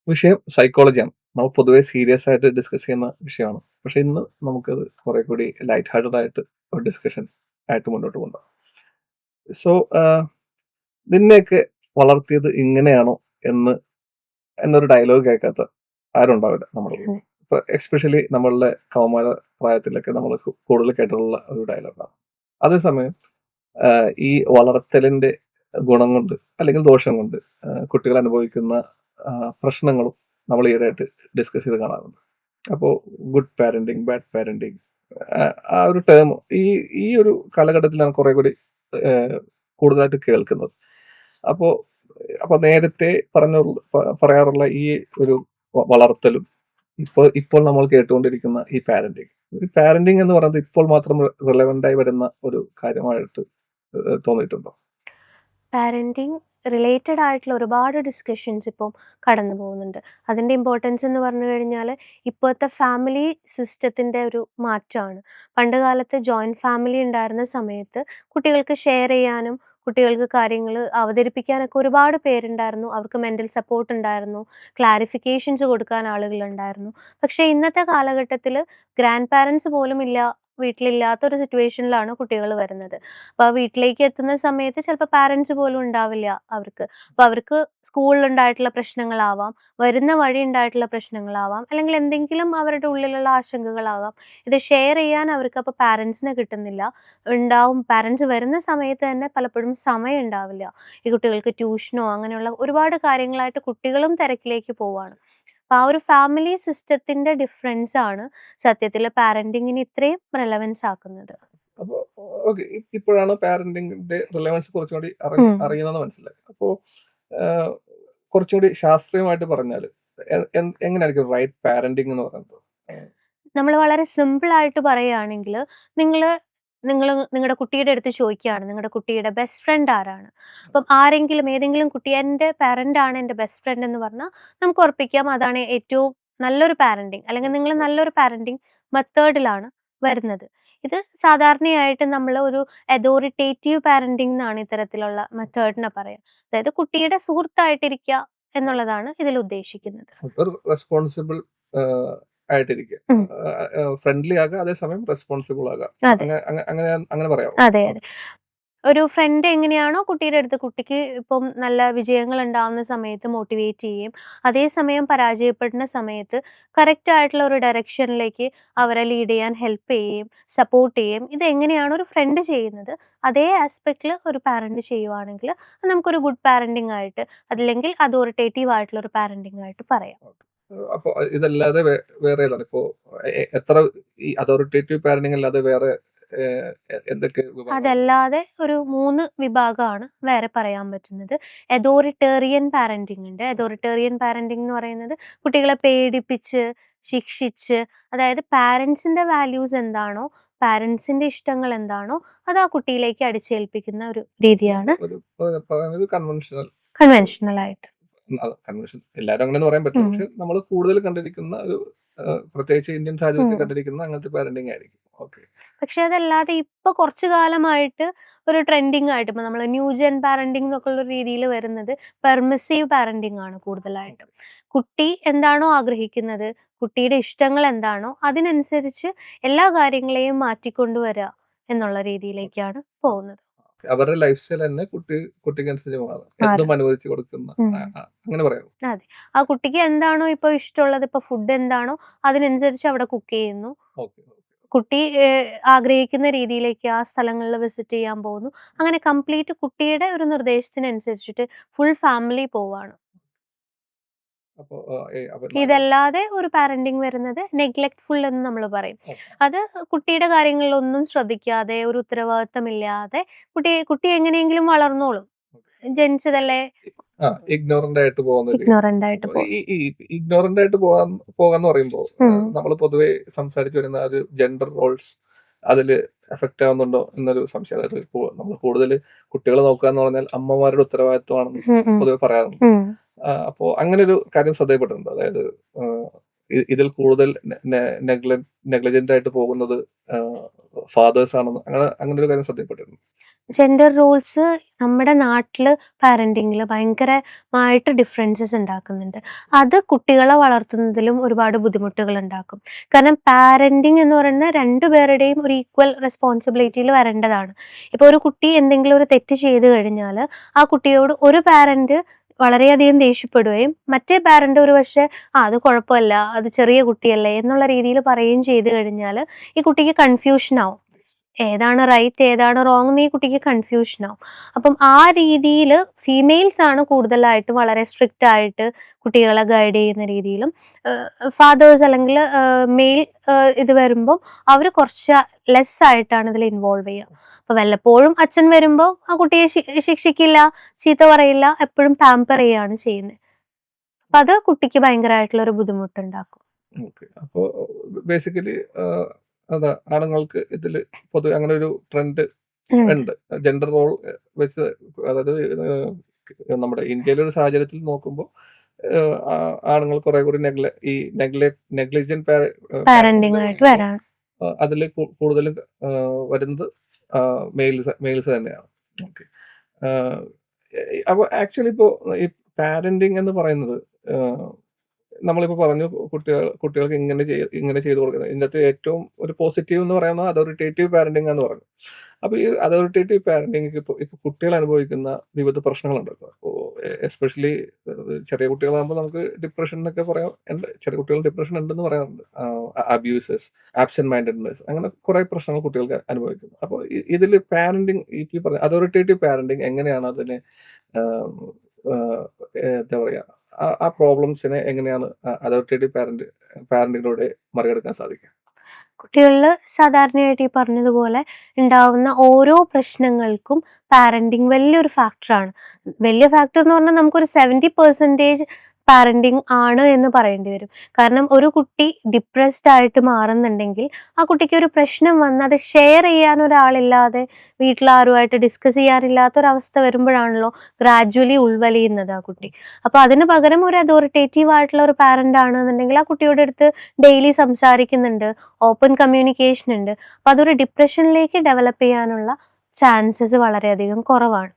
വിഷയം സൈക്കോളജിയാണ്. നമ്മൾ പൊതുവെ സീരിയസ് ആയിട്ട് ഡിസ്കസ് ചെയ്യുന്ന വിഷയമാണ്. പക്ഷെ ഇന്ന് നമുക്കത് കുറെ കൂടി ലൈറ്റ് ഹാർട്ടഡ് ആയിട്ട് ഒരു ഡിസ്കഷൻ ആയിട്ട് മുന്നോട്ട് കൊണ്ടുപോകാം. സോ നിന്നെയൊക്കെ വളർത്തിയത് ഇങ്ങനെയാണോ എന്ന് എന്നൊരു ഡയലോഗ് കേൾക്കാത്ത ആരും ഉണ്ടാവില്ല നമ്മുടെ കൂടെ. ഇപ്പൊ എസ്പെഷ്യലി നമ്മളുടെ കൗമാര പ്രായത്തിലൊക്കെ നമ്മൾ കൂടുതൽ കേട്ടിട്ടുള്ള ഒരു ഡയലോഗാണ്. അതേസമയം ഈ വളർത്തലിന്റെ ഗുണം കൊണ്ട് അല്ലെങ്കിൽ ദോഷം കൊണ്ട് കുട്ടികൾ അനുഭവിക്കുന്ന പ്രശ്നങ്ങളും നമ്മൾ ഈയിടെയായിട്ട് ഡിസ്കസ് ചെയ്ത് കാണാറുണ്ട്. അപ്പോൾ ഗുഡ് പാരന്റിങ്, ബാഡ് പാരന്റിങ്, ആ ഒരു ടേം ഈ ഈ ഒരു കാലഘട്ടത്തിലാണ് കുറെ കൂടി കൂടുതലായിട്ട് കേൾക്കുന്നത്. അപ്പോ അപ്പൊ നേരത്തെ പറയാറുള്ള ഈ ഒരു വളർത്തലും ഇപ്പോൾ നമ്മൾ കേട്ടുകൊണ്ടിരിക്കുന്ന ഈ പാരന്റിങ്, ഈ പാരന്റിങ് എന്ന് പറയുന്നത് ഇപ്പോൾ മാത്രം റിലവന്റ് ആയി വരുന്ന ഒരു കാര്യമായിട്ട് തോന്നിയിട്ടുണ്ടോ? പാരന്റിങ് റിലേറ്റഡ് ആയിട്ടുള്ള ഒരുപാട് ഡിസ്കഷൻസ് ഇപ്പം കടന്നു പോകുന്നുണ്ട്. അതിൻ്റെ ഇമ്പോർട്ടൻസ് എന്ന് പറഞ്ഞു കഴിഞ്ഞാൽ ഇപ്പോഴത്തെ ഫാമിലി സിസ്റ്റത്തിൻ്റെ ഒരു മാറ്റമാണ്. പണ്ട് കാലത്ത് ജോയിൻറ്റ് ഫാമിലി ഉണ്ടായിരുന്ന സമയത്ത് കുട്ടികൾക്ക് ഷെയർ ചെയ്യാനും കുട്ടികൾക്ക് കാര്യങ്ങൾ അവതരിപ്പിക്കാനൊക്കെ ഒരുപാട് പേരുണ്ടായിരുന്നു. അവർക്ക് മെൻ്റൽ സപ്പോർട്ട് ഉണ്ടായിരുന്നു. ക്ലാരിഫിക്കേഷൻസ് കൊടുക്കാൻ ആളുകളുണ്ടായിരുന്നു. പക്ഷേ ഇന്നത്തെ കാലഘട്ടത്തിൽ ഗ്രാൻഡ് പാരൻസ് പോലും വീട്ടിലില്ലാത്തൊരു സിറ്റുവേഷനിലാണ് കുട്ടികൾ വരുന്നത്. അപ്പോൾ വീട്ടിലേക്ക് എത്തുന്ന സമയത്ത് ചിലപ്പോൾ പാരൻസ് പോലും ഉണ്ടാവില്ല അവർക്ക്. അപ്പോൾ അവർക്ക് സ്കൂളിലുണ്ടായിട്ടുള്ള പ്രശ്നങ്ങളാവാം, വരുന്ന വഴി ഉണ്ടായിട്ടുള്ള പ്രശ്നങ്ങളാവാം, അല്ലെങ്കിൽ എന്തെങ്കിലും അവരുടെ ഉള്ളിലുള്ള ആശങ്കകളാകാം. ഇത് ഷെയർ ചെയ്യാൻ അവർക്ക് അപ്പോൾ പാരൻസിനെ കിട്ടുന്നില്ല. പാരൻസ് വരുന്ന സമയത്ത് തന്നെ പലപ്പോഴും സമയം ഉണ്ടാവില്ല. ഈ കുട്ടികൾക്ക് ട്യൂഷനോ അങ്ങനെയുള്ള ഒരുപാട് കാര്യങ്ങളായിട്ട് കുട്ടികളും തിരക്കിലേക്ക് പോവാണ്. അപ്പോൾ ആ ഒരു ഫാമിലി സിസ്റ്റത്തിൻ്റെ ഡിഫറൻസാണ് സത്യത്തിൽ പാരന്റിങ്ങിന് ഇത്രയും റെലവൻസ് ആക്കുന്നത്. അപ്പൊ ഓക്കെ, ഇപ്പോഴാണ് പാരന്റിങ്ങിന്റെ റിലവൻസ് കുറച്ചുകൂടി അറിയുന്നത് മനസ്സിലായി. അപ്പോ കുറച്ചുകൂടി ശാസ്ത്രീയമായിട്ട് പറഞ്ഞാല് എങ്ങനെയായിരിക്കും റൈറ്റ് പാരന്റിങ് എന്ന് പറയുന്നത്? നമ്മൾ വളരെ സിമ്പിൾ ആയിട്ട് പറയുകയാണെങ്കിൽ നിങ്ങള് നിങ്ങളുടെ കുട്ടിയുടെ അടുത്ത് ചോദിക്കുകയാണ്, നിങ്ങളുടെ കുട്ടിയുടെ ബെസ്റ്റ് ഫ്രണ്ട് ആരാണ്? അപ്പം ആരെങ്കിലും ഏതെങ്കിലും കുട്ടി എൻ്റെ പാരന്റ് ആണ് എൻ്റെ ബെസ്റ്റ് ഫ്രണ്ട് എന്ന് പറഞ്ഞാൽ നമുക്ക് ഉറപ്പിക്കാം അതാണ് ഏറ്റവും നല്ലൊരു പാരന്റിങ്, അല്ലെങ്കിൽ നിങ്ങൾ നല്ലൊരു പാരന്റിങ് മെത്തേഡിലാണ് വരുന്നത്. ഇത് സാധാരണയായിട്ട് നമ്മൾ ഒരു അതോറിറ്റേറ്റീവ് പാരന്റിംഗ് എന്നാണ് ഇത്തരത്തിലുള്ള മെത്തേഡിനെ പറയാം. അതായത് കുട്ടിയുടെ സുഹൃത്തായിട്ടിരിക്കുക എന്നുള്ളതാണ് ഇതിൽ ഉദ്ദേശിക്കുന്നത്. ഒരു റെസ്പോൺസിബിൾ ആയിട്ടിരിക്കുക, ഉം. ഫ്രണ്ട്ലി ആകുക, അതേസമയം റെസ്പോൺസിബിൾ ആകുക. അതെ. അങ്ങനെ അങ്ങനെ പറയാമോ? അതെ, അതെ. ഒരു ഫ്രണ്ട് എങ്ങനെയാണോ കുട്ടിയുടെ അടുത്ത് കുട്ടിക്ക് ഇപ്പം നല്ല വിജയങ്ങൾ ഉണ്ടാവുന്ന സമയത്ത് മോട്ടിവേറ്റ് ചെയ്യും. അതേസമയം പരാജയപ്പെടുന്ന സമയത്ത് കറക്റ്റ് ആയിട്ടുള്ള ഒരു ഡയറക്ഷനിലേക്ക് അവരെ ലീഡ് ചെയ്യാൻ ഹെൽപ്പ് ചെയ്യുകയും സപ്പോർട്ട് ചെയ്യുകയും ഇതെങ്ങനെയാണ് ഒരു ഫ്രണ്ട് ചെയ്യുന്നത് അതേ ആസ്പെക്റ്റിൽ ഒരു പാരന്റ് ചെയ്യുവാണെങ്കിൽ അത് നമുക്കൊരു ഗുഡ് പാരന്റിംഗ് ആയിട്ട്, അല്ലെങ്കിൽ അതോറിറ്റേറ്റീവ് ആയിട്ടുള്ള ഒരു പാരന്റിംഗ് ആയിട്ട് പറയാം. അപ്പൊ ഇതല്ലാതെ വേറെ ഏതാണ് ഇപ്പോ എത്ര ഈ അതോറിറ്റേറ്റീവ് പാരന്റിങ് അല്ലാതെ വേറെ എന്തൊക്കെ വിഭാഗങ്ങൾ? അതല്ലാതെ ഒരു 3 വിഭാഗമാണ് വേറെ പറയാൻ പറ്റുന്നത്. അതോറിറ്റേറിയൻ പാരന്റിംഗ് ഉണ്ട്. അതോറിറ്റേറിയൻ പാരന്റിംഗ് എന്ന് പറയുന്നത് കുട്ടികളെ പേടിപ്പിച്ച്, ശിക്ഷിച്ച്, അതായത് പാരന്റ്സിന്റെ വാല്യൂസ് എന്താണോ, പാരന്റ്സിന്റെ ഇഷ്ടങ്ങൾ എന്താണോ അത് ആ കുട്ടിയിലേക്ക് അടിച്ചേൽപ്പിക്കുന്ന ഒരു രീതിയാണ് ഒരു കൺവെൻഷണൽ കൺവെൻഷണൽ ആയിട്ട്. കൺവെൻഷൻ എല്ലാരും അങ്ങനെയൊന്നും പറയാൻ പറ്റില്ല. ഉം. പക്ഷെ നമ്മൾ കൂടുതൽ കണ്ടിരിക്കുന്ന ഒരു പ്രത്യേകിച്ച് ഇന്ത്യൻ സാഹചര്യത്തിൽ ഉം. കണ്ടിരിക്കുന്ന അങ്ങനത്തെ പാരന്റിങ് ആയിരിക്കും. ഓക്കെ. പക്ഷെ അതല്ലാതെ ഇപ്പൊ കുറച്ചു കാലമായിട്ട് ഒരു ട്രെൻഡിങ് ആയിട്ട് ഇപ്പൊ നമ്മള് ന്യൂ ജെൻ പാരന്റിംഗ് എന്നൊക്കെ ഉള്ള രീതിയിൽ വരുന്നത് പെർമിസീവ് പാരന്റിംഗ് ആണ് കൂടുതലായിട്ടും. കുട്ടി എന്താണോ ആഗ്രഹിക്കുന്നത്, കുട്ടിയുടെ ഇഷ്ടങ്ങൾ എന്താണോ അതിനനുസരിച്ച് എല്ലാ കാര്യങ്ങളെയും മാറ്റിക്കൊണ്ടുവരിക എന്നുള്ള രീതിയിലേക്കാണ് പോകുന്നത്. അവരുടെ ലൈഫ് സ്റ്റൈൽ തന്നെ കുട്ടിക്കനുസരിച്ച് മാറും. മാറും. എന്തും അനുവദിച്ചു കൊടുക്കുന്ന ഉം. അങ്ങനെ പറയാമോ? അതെ. ആ കുട്ടിക്ക് എന്താണോ ഇപ്പൊ ഇഷ്ടമുള്ളത്, ഇപ്പൊ ഫുഡ് എന്താണോ അതിനനുസരിച്ച് അവിടെ കുക്ക് ചെയ്യുന്നു. ഓക്കെ. കുട്ടി ആഗ്രഹിക്കുന്ന രീതിയിലേക്ക് ആ സ്ഥലങ്ങളിൽ വിസിറ്റ് ചെയ്യാൻ പോകുന്നു. അങ്ങനെ കംപ്ലീറ്റ് കുട്ടിയുടെ ഒരു നിർദ്ദേശത്തിനനുസരിച്ചിട്ട് ഫുൾ ഫാമിലി പോവാണ്. അപ്പൊ അപ്പൊ ഇതല്ലാതെ ഒരു പാരന്റിംഗ് വരുന്നത് നെഗ്ലെക്റ്റ്ഫുൾ എന്ന് നമ്മൾ പറയും. ഓക്കെ. അത് കുട്ടിയുടെ കാര്യങ്ങളിലൊന്നും ശ്രദ്ധിക്കാതെ, ഒരു ഉത്തരവാദിത്തമില്ലാതെ കുട്ടി എങ്ങനെയെങ്കിലും വളർന്നോളും. ജനിച്ചതല്ലേ, ഇഗ്നോറന്റ് ആയിട്ട് പോകുന്ന ഒരു ഇഗ്നോറന്റ് ആയിട്ട് അപ്പൊ പോകും. ഈ ഇഗ്നോറന്റ് ആയിട്ട് പോകാന്ന് പറയുമ്പോ നമ്മൾ പൊതുവെ സംസാരിച്ചു വരുന്ന ഒരു ജെൻഡർ റോൾസ് അതില് എഫക്റ്റ് ആവുന്നുണ്ടോ എന്നൊരു സംശയം. അതായത് നമ്മൾ കൂടുതൽ കുട്ടികളെ നോക്കുക എന്ന് പറഞ്ഞാൽ അമ്മമാരുടെ ഉത്തരവാദിത്വമാണെന്ന് പൊതുവെ പറയാറുണ്ട്. അപ്പോ അങ്ങനെ ഒരു കാര്യം ശ്രദ്ധയപ്പെട്ടിട്ടുണ്ടോ? അതായത് ഇതിൽ കൂടുതൽ നെഗ്ലിജന്റ് ആയിട്ട് പോകുന്നത് ഫാദേഴ്സ് ആണെന്ന് അങ്ങനെ അങ്ങനെ ഒരു കാര്യം ശ്രദ്ധയപ്പെട്ടിട്ടുണ്ട്. ജെൻഡർ റോൾസ് നമ്മുടെ നാട്ടില് പാരന്റിങ്ങില് ഭയങ്കരമായിട്ട് ഡിഫറൻസസ് ഉണ്ടാക്കുന്നുണ്ട്. അത് കുട്ടികളെ വളർത്തുന്നതിലും ഒരുപാട് ബുദ്ധിമുട്ടുകൾ ഉണ്ടാക്കും. കാരണം പാരന്റിങ് എന്ന് പറയുന്നത് 2 പേരുടെയും ഒരു ഈക്വൽ റെസ്പോൺസിബിലിറ്റിയിൽ വരേണ്ടതാണ്. ഇപ്പോൾ ഒരു കുട്ടി എന്തെങ്കിലും ഒരു തെറ്റ് ചെയ്തു കഴിഞ്ഞാല്, ആ കുട്ടിയോട് ഒരു പാരന്റ് വളരെയധികം ദേഷ്യപ്പെടുകയും, മറ്റേ പാരന്റ് ഒരുപക്ഷെ അത് കുഴപ്പമല്ല, അത് ചെറിയ കുട്ടിയല്ലേ എന്നുള്ള രീതിയിൽ പറയുകയും ചെയ്തു കഴിഞ്ഞാല്, ഈ കുട്ടിക്ക് കൺഫ്യൂഷൻ ആവും. ഏതാണ് റൈറ്റ് ഏതാണ് റോങ് എന്ന് ഈ കുട്ടിക്ക് കൺഫ്യൂഷൻ ആവും. അപ്പം ആ രീതിയില് ഫീമെയിൽസ് ആണ് കൂടുതലായിട്ടും വളരെ സ്ട്രിക്റ്റ് ആയിട്ട് കുട്ടികളെ ഗൈഡ് ചെയ്യുന്ന രീതിയിലും, ഫാദേഴ്സ് അല്ലെങ്കിൽ മെയിൽ ഇത് വരുമ്പം അവര് കുറച്ച് ലെസ് ആയിട്ടാണ് ഇതിൽ ഇൻവോൾവ് ചെയ്യുക. അപ്പൊ വല്ലപ്പോഴും അച്ഛൻ വരുമ്പോ ആ കുട്ടിയെ ശിക്ഷിക്കില്ല, ചീത്ത പറയില്ല, എപ്പോഴും പാമ്പർ ചെയ്യാണ് ചെയ്യുന്നത്. അപ്പൊ അത് കുട്ടിക്ക് ഭയങ്കരമായിട്ടുള്ള ഒരു ബുദ്ധിമുട്ടുണ്ടാക്കും. ഓക്കെ. അപ്പോ ബേസിക്കലി അതാ ആണുങ്ങൾക്ക് ഇതില് പൊതുവെ അങ്ങനെ ഒരു ട്രെൻഡ് ഉണ്ട്. ഉണ്ട്. ജെൻഡർ റോൾ വെച്ച് അതായത് നമ്മുടെ ഇന്ത്യയിലെ ഒരു സാഹചര്യത്തിൽ നോക്കുമ്പോൾ ആണുങ്ങൾ കുറെ കൂടി നെഗ്ലിജന്റ് പാരന്റിങ് ആയിട്ട് വരാണ്. അതിൽ കൂടുതലും വരുന്നത് മെയിൽസ് തന്നെയാണ്. ഓക്കെ. അപ്പൊ ആക്ച്വലി ഇപ്പോ ഈ പാരന്റിങ് എന്ന് പറയുന്നത് നമ്മളിപ്പോ പറഞ്ഞു കുട്ടികൾക്ക് ഇങ്ങനെ ചെയ്തു കൊടുക്കുന്നത്. ഇതിനകത്ത് ഏറ്റവും ഒരു പോസിറ്റീവ് എന്ന് പറയുന്നത് അതോറിറ്റേറ്റീവ് പാരന്റിംഗ് എന്ന് പറഞ്ഞു. അപ്പൊ ഈ അതോറിറ്റേറ്റീവ് പാരന്റിംഗ് ഇപ്പൊ കുട്ടികൾ അനുഭവിക്കുന്ന വിവിധ പ്രശ്നങ്ങളുണ്ടല്ലോ. അപ്പോ എസ്പെഷ്യലി ചെറിയ കുട്ടികളാകുമ്പോൾ നമുക്ക് ഡിപ്രഷൻ എന്നൊക്കെ പറയാം. ചെറിയ കുട്ടികൾ ഡിപ്രഷൻ ഉണ്ടെന്ന് പറയാറുണ്ട്. അബ്യൂസസ്, ആബ്സെന്റ് മൈൻഡഡ്നെസ്, അങ്ങനെ കുറെ പ്രശ്നങ്ങൾ കുട്ടികൾക്ക് അനുഭവിക്കുന്നു. അപ്പോൾ ഇതിൽ പാരന്റിംഗ് ഈ പറഞ്ഞ അതോറിറ്റേറ്റീവ് പാരന്റിംഗ് എങ്ങനെയാണ് അതിനെ എന്താ പറയാ ആ പ്രോബ്ലംസിനെ എങ്ങനെയാണ് അതോറിറ്റേറ്റീവ് പാരന്റിങ്ങിലൂടെ മറികടക്കാൻ സാധിക്കുക? കുട്ടികളില് സാധാരണയായിട്ട് ഈ പറഞ്ഞതുപോലെ ഉണ്ടാവുന്ന ഓരോ പ്രശ്നങ്ങൾക്കും പാരന്റിങ് വലിയൊരു ഫാക്ടറാണ്. വലിയ ഫാക്ടർ എന്ന് പറഞ്ഞാൽ നമുക്കൊരു 70% പാരന്റിങ് ആണ് എന്ന് പറയേണ്ടി വരും. കാരണം ഒരു കുട്ടി ഡിപ്രസ്ഡ് ആയിട്ട് മാറുന്നുണ്ടെങ്കിൽ, ആ കുട്ടിക്ക് ഒരു പ്രശ്നം വന്ന് അത് ഷെയർ ചെയ്യാൻ ഒരാളില്ലാതെ, വീട്ടിലാരുമായിട്ട് ഡിസ്കസ് ചെയ്യാനില്ലാത്ത ഒരവസ്ഥ വരുമ്പോഴാണല്ലോ ഗ്രാജ്വലി ഉൾവലിയുന്നത് ആ കുട്ടി. അപ്പൊ അതിന് പകരം ഒരു അതോറിറ്റേറ്റീവ് ആയിട്ടുള്ള ഒരു പാരന്റ് ആണെന്നുണ്ടെങ്കിൽ, ആ കുട്ടിയുടെ അടുത്ത് ഡെയിലി സംസാരിക്കുന്നുണ്ട്, ഓപ്പൺ കമ്മ്യൂണിക്കേഷൻ ഉണ്ട്. അപ്പൊ അതൊരു ഡിപ്രഷനിലേക്ക് ഡെവലപ്പ് ചെയ്യാനുള്ള ചാൻസസ് വളരെയധികം കുറവാണ്.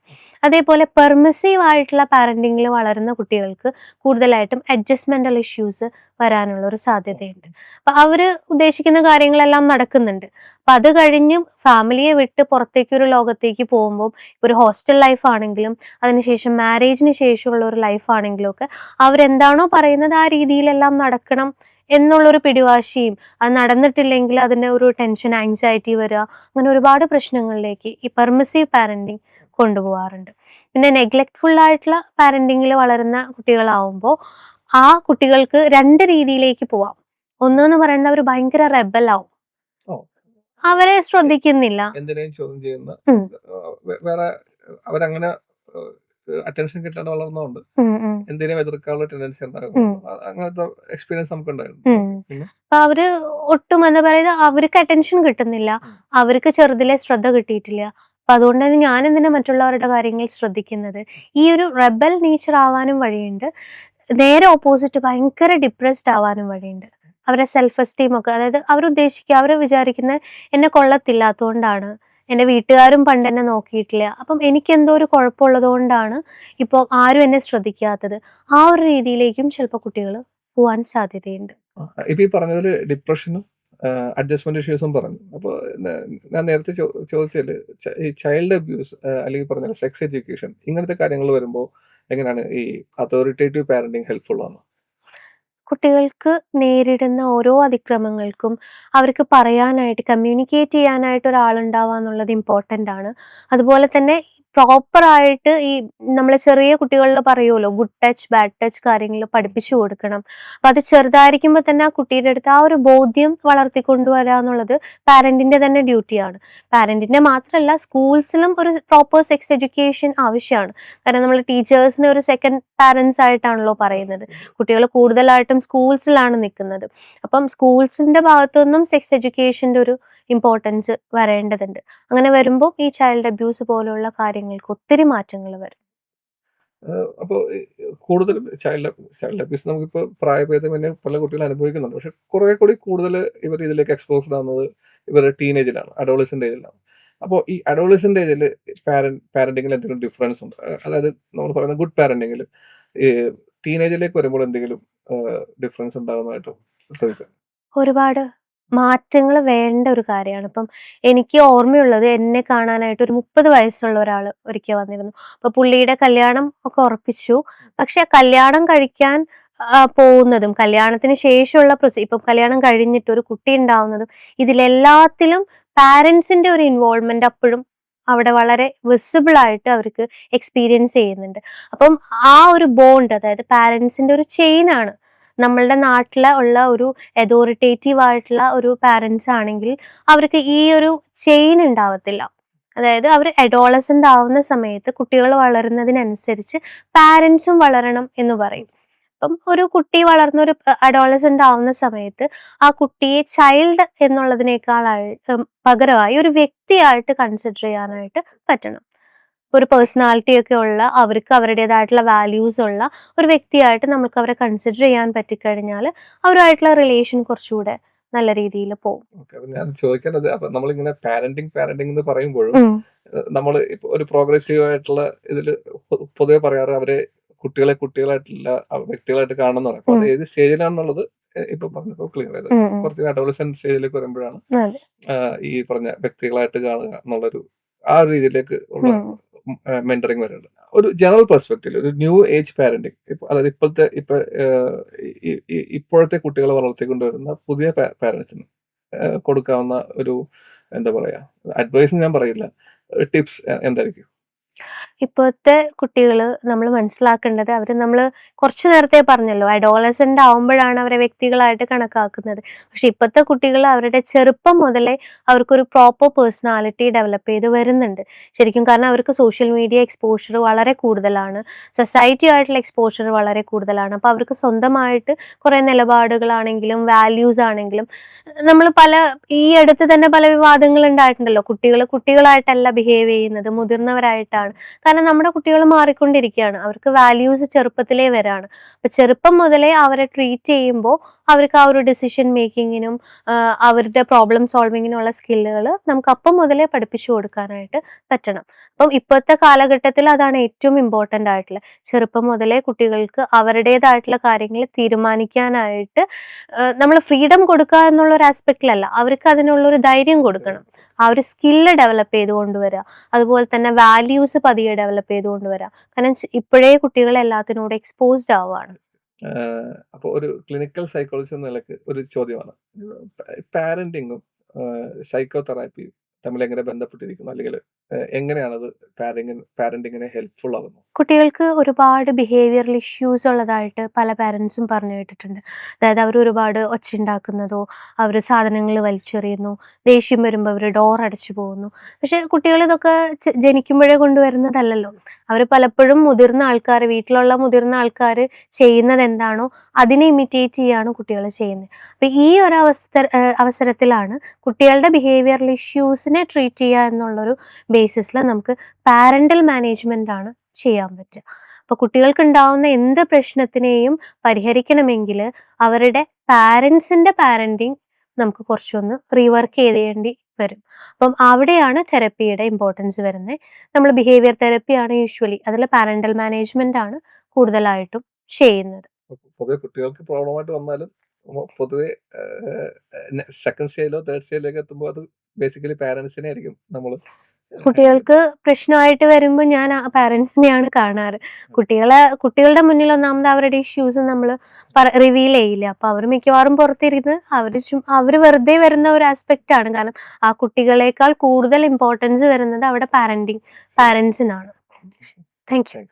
അതേപോലെ പെർമിസീവ് ആയിട്ടുള്ള പാരന്റിങ്ങിൽ വളരുന്ന കുട്ടികൾക്ക് കൂടുതലായിട്ടും അഡ്ജസ്റ്റ്മെന്റൽ ഇഷ്യൂസ് വരാനുള്ള ഒരു സാധ്യതയുണ്ട്. അപ്പൊ അവര് ഉദ്ദേശിക്കുന്ന കാര്യങ്ങളെല്ലാം നടക്കുന്നുണ്ട്. അപ്പൊ അത് കഴിഞ്ഞ് ഫാമിലിയെ വിട്ട് പുറത്തേക്ക് ഒരു ലോകത്തേക്ക് പോകുമ്പോൾ, ഒരു ഹോസ്റ്റൽ ലൈഫ് ആണെങ്കിലും അതിനുശേഷം മാരേജിന് ശേഷമുള്ള ഒരു ലൈഫ് ആണെങ്കിലും ഒക്കെ അവരെന്താണോ പറയുന്നത് ആ രീതിയിലെല്ലാം നടക്കണം എന്നുള്ളൊരു പിടിവാശിയും, അത് നടന്നിട്ടില്ലെങ്കിൽ അതിന് ഒരു ടെൻഷൻ, ആങ്സൈറ്റി വരിക, അങ്ങനെ ഒരുപാട് പ്രശ്നങ്ങളിലേക്ക് ഈ പെർമിസീവ് പാരന്റിങ് കൊണ്ടുപോകാറുണ്ട്. പിന്നെ നെഗ്ലെക്റ്റ്ഫുൾ ആയിട്ടുള്ള പാരന്റിങ്ങിൽ വളരുന്ന കുട്ടികളാവുമ്പോൾ ആ കുട്ടികൾക്ക് 2 രീതിയിലേക്ക് പോവാം. ഒന്നെന്ന് പറയുന്നത് അവർ ഭയങ്കര റെബൽ ആവും. ഓ, അവരെ ശ്രദ്ധിക്കുന്നില്ല. എന്തിനേയും ചോദ്യം ചെയ്യുന്ന ഉം. വേറെ അവരങ്ങനെ അറ്റൻഷൻ കിട്ടാതെ വളർന്നതുകൊണ്ട് ഉം, ഉം. എന്തിനേയും എതിർക്കാനുള്ള ടെൻഡൻസി ഉണ്ടാകും. ഉം. അങ്ങനത്തെ എക്സ്പീരിയൻസ് നമുക്ക് ഉണ്ടായിരുന്നു. ഉം. പിന്നെ അപ്പൊ അവര് ഒട്ടും എന്താ പറയുക, അവർക്ക് അറ്റൻഷൻ കിട്ടുന്നില്ല. അവർക്ക് ചെറുതിലെ ശ്രദ്ധ കിട്ടിയിട്ടില്ല. അപ്പൊ അതുകൊണ്ട് തന്നെ ഞാനെന്തിനാ മറ്റുള്ളവരുടെ കാര്യങ്ങൾ ശ്രദ്ധിക്കുന്നത്? ഈ ഒരു റെബൽ നേച്ചർ ആവാനും വഴിയുണ്ട്. നേരെ ഓപ്പോസിറ്റ് ഭയങ്കര ഡിപ്രസ്ഡ് ആവാനും വഴിയുണ്ട്. അവരെ സെൽഫ് എസ്റ്റീം ഒക്കെ, അതായത് അവര് വിചാരിക്കുന്നത് എന്നെ കൊള്ളത്തില്ലാത്തതുകൊണ്ടാണ്, എന്റെ വീട്ടുകാരും പണ്ട് എന്നെ നോക്കിയിട്ടില്ല, അപ്പം എനിക്കെന്തോ ഒരു കുഴപ്പമുള്ളത് കൊണ്ടാണ് ഇപ്പോൾ ആരും എന്നെ ശ്രദ്ധിക്കാത്തത്. ആ ഒരു രീതിയിലേക്കും ചിലപ്പോൾ കുട്ടികൾ പോവാൻ സാധ്യതയുണ്ട്. ഇപ്പൊ ഈ പറഞ്ഞതില് ഡിപ്രഷനും അഡ്ജസ്റ്റ്മെന്റ് ഇഷ്യൂസും പറഞ്ഞു. അപ്പൊ ഞാൻ നേരത്തെ ചോദിച്ചതില് ഈ ചൈൽഡ് അബ്യൂസ് അല്ലെങ്കിൽ പറഞ്ഞ സെക്സ് എഡ്യൂക്കേഷൻ ഇങ്ങനത്തെ കാര്യങ്ങൾ വരുമ്പോൾ എങ്ങനെയാണ് ഈ അതോറിറ്റേറ്റീവ് പാരന്റിങ് ഹെൽപ്ഫുൾ ആണ്? കുട്ടികൾക്ക് നേരിടുന്ന ഓരോ അതിക്രമങ്ങൾക്കും അവർക്ക് പറയാനായിട്ട്, കമ്മ്യൂണിക്കേറ്റ് ചെയ്യാനായിട്ട് ഒരാളുണ്ടാവുക എന്നുള്ളത് ഇമ്പോർട്ടൻ്റ് ആണ്. അതുപോലെ തന്നെ പ്രോപ്പറായിട്ട് ഈ നമ്മൾ ചെറിയ കുട്ടികളിൽ പറയുമല്ലോ, ഗുഡ് ടച്ച്, ബാഡ് ടച്ച് കാര്യങ്ങൾ പഠിപ്പിച്ചു കൊടുക്കണം. അപ്പം അത് ചെറുതായിരിക്കുമ്പോൾ തന്നെ ആ കുട്ടിയുടെ അടുത്ത് ആ ഒരു ബോധ്യം വളർത്തിക്കൊണ്ടുവരിക എന്നുള്ളത് പാരന്റിന്റെ തന്നെ ഡ്യൂട്ടിയാണ്. പാരന്റിന്റെ മാത്രമല്ല, സ്കൂൾസിലും ഒരു പ്രോപ്പർ സെക്സ് എഡ്യൂക്കേഷൻ ആവശ്യമാണ്. കാരണം നമ്മൾ ടീച്ചേഴ്സിനെ ഒരു സെക്കൻഡ് പാരന്റ്സ് ആയിട്ടാണല്ലോ പറയുന്നത്. കുട്ടികൾ കൂടുതലായിട്ടും സ്കൂൾസിലാണ് നിൽക്കുന്നത്. അപ്പം സ്കൂൾസിന്റെ ഭാഗത്തു നിന്നും സെക്സ് എഡ്യൂക്കേഷന്റെ ഒരു ഇമ്പോർട്ടൻസ് വരേണ്ടതുണ്ട്. അങ്ങനെ വരുമ്പോൾ ഈ ചൈൽഡ് അബ്യൂസ് പോലുള്ള കാര്യങ്ങൾക്ക് ഒത്തിരി മാറ്റങ്ങൾ വരും. അപ്പൊ കൂടുതലും ചൈൽഡ് അബ്യൂസ് നമുക്കിപ്പോ പ്രായഭേദമന്യേ പല കുട്ടികളും അനുഭവിക്കുന്നുണ്ട്. പക്ഷെ കുറെ കൂടി കൂടുതൽ ഇവർ ഇതിലേക്ക് എക്സ്പോസ്ഡ് ആവുന്നത് ഇവരുടെ ടീനേജിലാണ്, അഡോളസെന്റ് ഏജിലാണ്. അപ്പോൾ ഈ അഡോളസെന്റ് ഏജിൽ പാരന്റിങ്ങിൽ എന്തെങ്കിലും ഡിഫറൻസ് ഉണ്ട്? അതായത് നമ്മൾ പറയുന്ന ഗുഡ് പാരന്റിങ്ങിൽ ഈ ടീനേജിലേക്ക് വരുമ്പോൾ എന്തെങ്കിലും ഡിഫറൻസ് ഉണ്ടാകുന്നതായിട്ട് ശ്രദ്ധിച്ചോ? ഒരുപാട് മാറ്റങ്ങൾ വേണ്ട ഒരു കാര്യമാണ്. ഇപ്പം എനിക്ക് ഓർമ്മയുള്ളത് എന്നെ കാണാനായിട്ട് ഒരു 30 വയസ്സുള്ള ഒരാള് ഒരിക്കൽ വന്നിരുന്നു. അപ്പൊ പുള്ളിയുടെ കല്യാണം ഒക്കെ ഉറപ്പിച്ചു. പക്ഷെ കല്യാണം കഴിക്കാൻ പോകുന്നതും കല്യാണത്തിന് ശേഷമുള്ള ഇപ്പം കല്യാണം കഴിഞ്ഞിട്ട് ഒരു കുട്ടി ഉണ്ടാവുന്നതും ഇതിലെല്ലാത്തിലും പാരന്റ്സിന്റെ ഒരു ഇൻവോൾവ്മെന്റ് അപ്പോഴും അവിടെ വളരെ വിസിബിൾ ആയിട്ട് അവർക്ക് എക്സ്പീരിയൻസ് ചെയ്യുന്നുണ്ട്. അപ്പം ആ ഒരു ബോണ്ട്, അതായത് പാരന്റ്സിന്റെ ഒരു ചെയിൻ ആണ്. നമ്മളുടെ നാട്ടിലെ ഉള്ള ഒരു അതോറിറ്റേറ്റീവ് ആയിട്ടുള്ള ഒരു പാരന്റ്സ് ആണെങ്കിൽ അവർക്ക് ഈ ഒരു ചെയിൻ ഉണ്ടാവത്തില്ല. അതായത് അവർ അഡോളസെന്റ് ആവുന്ന സമയത്ത് കുട്ടികൾ വളരുന്നതിനനുസരിച്ച് പാരന്റ്സും വളരണം എന്ന് പറയും. അപ്പം ഒരു കുട്ടി വളർന്നൊരു അഡോളസെന്റ് ആവുന്ന സമയത്ത് ആ കുട്ടിയെ ചൈൽഡ് എന്നുള്ളതിനേക്കാളായി പകരമായി ഒരു വ്യക്തിയായിട്ട് കൺസിഡർ ചെയ്യാനായിട്ട് പറ്റണം. ഒരു പേഴ്സണാലിറ്റി ഒക്കെ ഉള്ള, അവർക്ക് അവരുടേതായിട്ടുള്ള വാല്യൂസ് ഉള്ള ഒരു വ്യക്തിയായിട്ട് നമുക്ക് അവരെ കൺസിഡർ ചെയ്യാൻ പറ്റിക്കഴിഞ്ഞാൽ അവരുമായിട്ടുള്ള റിലേഷൻ കുറച്ചുകൂടെ നല്ല രീതിയിൽ പോകും. ഓക്കെ. അപ്പൊ ഞാൻ ചോദിക്കേണ്ടത്, അപ്പൊ നമ്മളിങ്ങനെ പാരന്റിങ് എന്ന് പറയുമ്പോഴും നമ്മൾ ഇപ്പൊ ഒരു പ്രോഗ്രസീവ് ആയിട്ടുള്ള ഇതില് പൊതുവെ പറയാറ് അവരെ കുട്ടികളായിട്ടില്ല വ്യക്തികളായിട്ട് കാണണം എന്ന് പറയും. അപ്പൊ അത് ഏത് സ്റ്റേജിലാണെന്നുള്ളത് ഇപ്പൊ പറഞ്ഞപ്പോ ക്ലിയർ ആയത്. കുറച്ച് അഡോളസെന്റ് സ്റ്റേജിലേക്ക് വരുമ്പോഴാണ് ഈ പറഞ്ഞ വ്യക്തികളായിട്ട് കാണുക എന്നുള്ളൊരു ആ ഒരു രീതിയിലേക്ക് ഉള്ള മെന്ററിങ് വരുന്നുണ്ട്. ഒരു ജനറൽ പെർസ്പെക്റ്റീവ്, ഒരു ന്യൂ ഏജ് പാരന്റിങ്, അതായത് ഇപ്പോഴത്തെ കുട്ടികളെ വളർത്തിക്കൊണ്ടുവരുന്ന പുതിയ പാരന്റ്സിന് കൊടുക്കാവുന്ന ഒരു എന്താ പറയാ അഡ്വൈസ് ഞാൻ പറയില്ല, ടിപ്സ് എന്തായിരിക്കും? ഇപ്പോഴത്തെ കുട്ടികള് നമ്മള് മനസ്സിലാക്കേണ്ടത്, നമ്മള് കുറച്ചു നേരത്തെ പറഞ്ഞല്ലോ, അഡോളസെന്റ് ആവുമ്പോഴാണ് അവരെ വ്യക്തികളായിട്ട് കണക്കാക്കുന്നത്. പക്ഷെ ഇപ്പോഴത്തെ കുട്ടികൾ അവരുടെ ചെറുപ്പം മുതലേ അവർക്കൊരു പ്രോപ്പർ പേഴ്സണാലിറ്റി ഡെവലപ്പ് ചെയ്ത് വരുന്നുണ്ട് ശരിക്കും. കാരണം അവർക്ക് സോഷ്യൽ മീഡിയ എക്സ്പോഷർ വളരെ കൂടുതലാണ്, സൊസൈറ്റി ആയിട്ടുള്ള എക്സ്പോഷർ വളരെ കൂടുതലാണ്. അപ്പോൾ അവർക്ക് സ്വന്തമായിട്ട് കുറേ നിലപാടുകളാണെങ്കിലും വാല്യൂസ് ആണെങ്കിലും, നമ്മൾ ഈ അടുത്ത് തന്നെ പല വിവാദങ്ങൾ ഉണ്ടായിട്ടുണ്ടല്ലോ, കുട്ടികളായിട്ടല്ല ബിഹേവ് ചെയ്യുന്നത്, മുതിർന്നവരായിട്ടാണ്. കാരണം നമ്മുടെ കുട്ടികൾ മാറിക്കൊണ്ടിരിക്കുകയാണ്, അവർക്ക് വാല്യൂസ് ചെറുപ്പത്തിലേ വരാണ്. അപ്പൊ ചെറുപ്പം മുതലേ അവരെ ട്രീറ്റ് ചെയ്യുമ്പോൾ അവർക്ക് ആ ഒരു ഡിസിഷൻ മേക്കിങ്ങിനും അവരുടെ പ്രോബ്ലം സോൾവിങ്ങിനുള്ള സ്കില്ലുകൾ നമുക്ക് അപ്പം മുതലേ പഠിപ്പിച്ചു കൊടുക്കാനായിട്ട് പറ്റണം. അപ്പം ഇപ്പോഴത്തെ കാലഘട്ടത്തിൽ അതാണ് ഏറ്റവും ഇമ്പോർട്ടൻ്റ് ആയിട്ടുള്ള. ചെറുപ്പം മുതലേ കുട്ടികൾക്ക് അവരുടേതായിട്ടുള്ള കാര്യങ്ങൾ തീരുമാനിക്കാനായിട്ട് നമ്മൾ ഫ്രീഡം കൊടുക്കുക എന്നുള്ള ഒരു ആസ്പെക്റ്റിലല്ല, അവർക്ക് അതിനുള്ളൊരു ധൈര്യം കൊടുക്കണം. ആ ഒരു സ്കില്ല് ഡെവലപ്പ് ചെയ്ത് കൊണ്ടുവരിക, അതുപോലെ തന്നെ വാല്യൂസ് പതിയെ ഡെവലപ്പ് ചെയ്ത് കൊണ്ടുവരിക. കാരണം ഇപ്പോഴേ കുട്ടികൾ എല്ലാത്തിനോട് എക്സ്പോസ്ഡ് ആവുകയാണ്. അപ്പൊ ഒരു ക്ലിനിക്കൽ സൈക്കോളജിസ്റ്റ് എന്ന നിലക്ക് ഒരു ചോദ്യമാണ്, പാരന്റിങ്ങും സൈക്കോ തെറാപ്പിയും തമ്മിൽ എങ്ങനെ ബന്ധപ്പെട്ടിരിക്കുന്നു, അല്ലെങ്കിൽ എങ്ങനെയാണത് പാരന്റിങ്ങിനെ ഹെൽപ്ഫുൾ ആകുന്നു? കുട്ടികൾക്ക് ഒരുപാട് ബിഹേവിയറൽ ഇഷ്യൂസ് ഉള്ളതായിട്ട് പല പാരൻസും പറഞ്ഞു കേട്ടിട്ടുണ്ട്. അതായത് അവർ ഒരുപാട് ഒച്ചയുണ്ടാക്കുന്നതോ, അവർ സാധനങ്ങൾ വലിച്ചെറിയുന്നു, ദേഷ്യം വരുമ്പോൾ അവർ ഡോർ അടച്ചു പോകുന്നു. പക്ഷെ കുട്ടികൾ ഇതൊക്കെ ജനിക്കുമ്പോഴേ കൊണ്ടുവരുന്നതല്ലല്ലോ. അവർ പലപ്പോഴും വീട്ടിലുള്ള മുതിർന്ന ആൾക്കാർ ചെയ്യുന്നത് എന്താണോ അതിനെ ഇമിറ്റേറ്റ് ചെയ്യാണ് കുട്ടികൾ ചെയ്യുന്നത്. അപ്പം ഈ ഒരു അവസരത്തിലാണ് കുട്ടികളുടെ ബിഹേവിയറൽ ഇഷ്യൂസിനെ ട്രീറ്റ് ചെയ്യുക എന്നുള്ളൊരു ബേസിസിൽ നമുക്ക് പാരന്റൽ മാനേജ്മെന്റ് ആണ് ചെയ്യാൻ പറ്റുക. അപ്പൊ കുട്ടികൾക്ക് ഉണ്ടാവുന്ന എന്ത് പ്രശ്നത്തിനെയും പരിഹരിക്കണമെങ്കിൽ അവരുടെ പാരന്റ്സിന്റെ പാരന്റിങ് നമുക്ക് കുറച്ചൊന്ന് റീവർക്ക് ചെയ്യേണ്ടി വരും. അപ്പം അവിടെയാണ് തെറപ്പിയുടെ ഇമ്പോർട്ടൻസ് വരുന്നത്. നമ്മൾ ബിഹേവിയർ തെറപ്പിയാണ് യൂഷ്വലി, അതിൽ പാരന്റൽ മാനേജ്മെന്റ് ആണ് കൂടുതലായിട്ടും ചെയ്യുന്നത്. പൊതുവെ കുട്ടികൾക്ക് പ്രോബ്ലം ആയിട്ട് വന്നാലും പൊതുവെ സെക്കൻഡ് സ്റ്റേജിലോ തേർഡ് സ്റ്റേജിലേക്ക് എത്തുമ്പോൾ അത് ബേസിക്കലി പാരന്റ്സിനെ ആയിരിക്കും നമ്മൾ. കുട്ടികൾക്ക് പ്രശ്നമായിട്ട് വരുമ്പോൾ ഞാൻ പാരന്റ്സിനെയാണ് കാണാറ്. കുട്ടികളുടെ മുന്നിൽ ഒന്നാമത് അവരുടെ ഇഷ്യൂസ് നമ്മൾ റിവീൽ ചെയ്യില്ല. അപ്പൊ അവർ മിക്കവാറും പുറത്തിരുന്ന് അവർ വെറുതെ വരുന്ന ഒരു ആസ്പെക്റ്റ് ആണ്. കാരണം ആ കുട്ടികളെക്കാൾ കൂടുതൽ ഇമ്പോർട്ടൻസ് വരുന്നത് അവിടെ പാരന്റ്സിനാണ്. Thank you.